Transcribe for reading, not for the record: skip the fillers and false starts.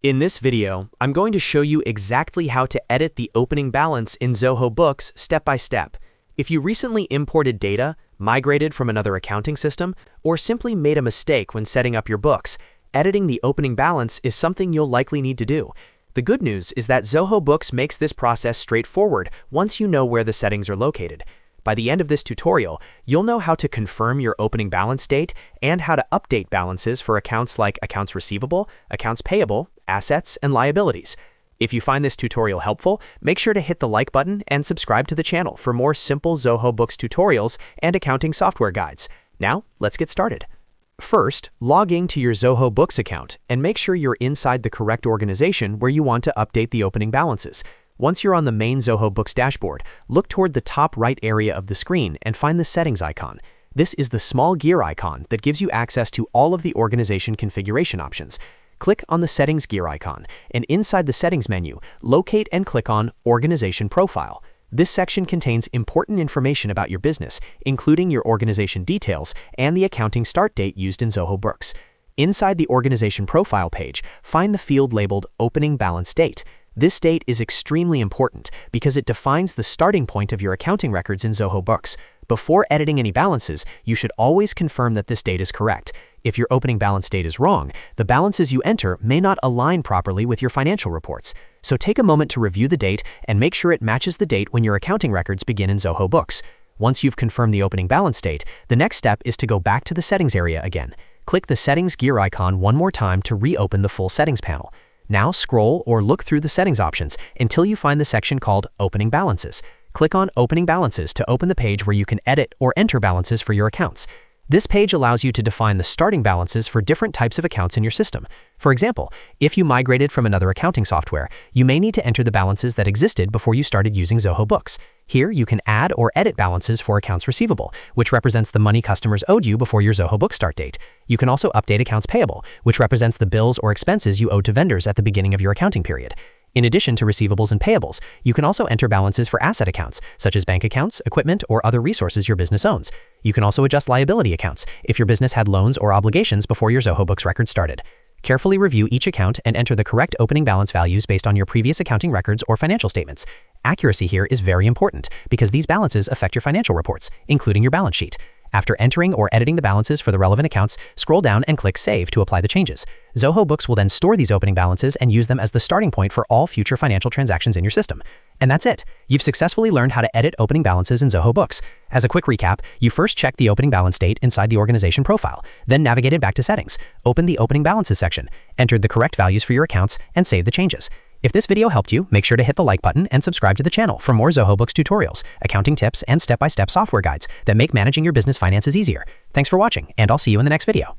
In this video, I'm going to show you exactly how to edit the opening balance in Zoho Books step by step. If you recently imported data, migrated from another accounting system, or simply made a mistake when setting up your books, editing the opening balance is something you'll likely need to do. The good news is that Zoho Books makes this process straightforward once you know where the settings are located. By the end of this tutorial, you'll know how to confirm your opening balance date and how to update balances for accounts like accounts receivable, accounts payable, assets, and liabilities. If you find this tutorial helpful, make sure to hit the like button and subscribe to the channel for more simple Zoho Books tutorials and accounting software guides. Now, let's get started. First, log in to your Zoho Books account and make sure you're inside the correct organization where you want to update the opening balances. Once you're on the main Zoho Books dashboard, look toward the top right area of the screen and find the settings icon. This is the small gear icon that gives you access to all of the organization configuration options. Click on the settings gear icon, and inside the settings menu, locate and click on Organization Profile. This section contains important information about your business, including your organization details and the accounting start date used in Zoho Books. Inside the Organization Profile page, find the field labeled Opening Balance Date. This date is extremely important because it defines the starting point of your accounting records in Zoho Books. Before editing any balances, you should always confirm that this date is correct. If your opening balance date is wrong, the balances you enter may not align properly with your financial reports. So take a moment to review the date and make sure it matches the date when your accounting records begin in Zoho Books. Once you've confirmed the opening balance date, the next step is to go back to the settings area again. Click the settings gear icon one more time to reopen the full settings panel. Now scroll or look through the settings options until you find the section called Opening Balances. Click on Opening Balances to open the page where you can edit or enter balances for your accounts. This page allows you to define the starting balances for different types of accounts in your system. For example, if you migrated from another accounting software, you may need to enter the balances that existed before you started using Zoho Books. Here, you can add or edit balances for accounts receivable, which represents the money customers owed you before your Zoho Books start date. You can also update accounts payable, which represents the bills or expenses you owed to vendors at the beginning of your accounting period. In addition to receivables and payables, you can also enter balances for asset accounts, such as bank accounts, equipment, or other resources your business owns. You can also adjust liability accounts if your business had loans or obligations before your Zoho Books record started. Carefully review each account and enter the correct opening balance values based on your previous accounting records or financial statements. Accuracy here is very important because these balances affect your financial reports, including your balance sheet. After entering or editing the balances for the relevant accounts, scroll down and click Save to apply the changes. Zoho Books will then store these opening balances and use them as the starting point for all future financial transactions in your system. And that's it. You've successfully learned how to edit opening balances in Zoho Books. As a quick recap, you first check the opening balance date inside the organization profile, then navigated back to settings, opened the opening balances section, entered the correct values for your accounts, and saved the changes. If this video helped you, make sure to hit the like button and subscribe to the channel for more Zoho Books tutorials, accounting tips, and step-by-step software guides that make managing your business finances easier. Thanks for watching, and I'll see you in the next video.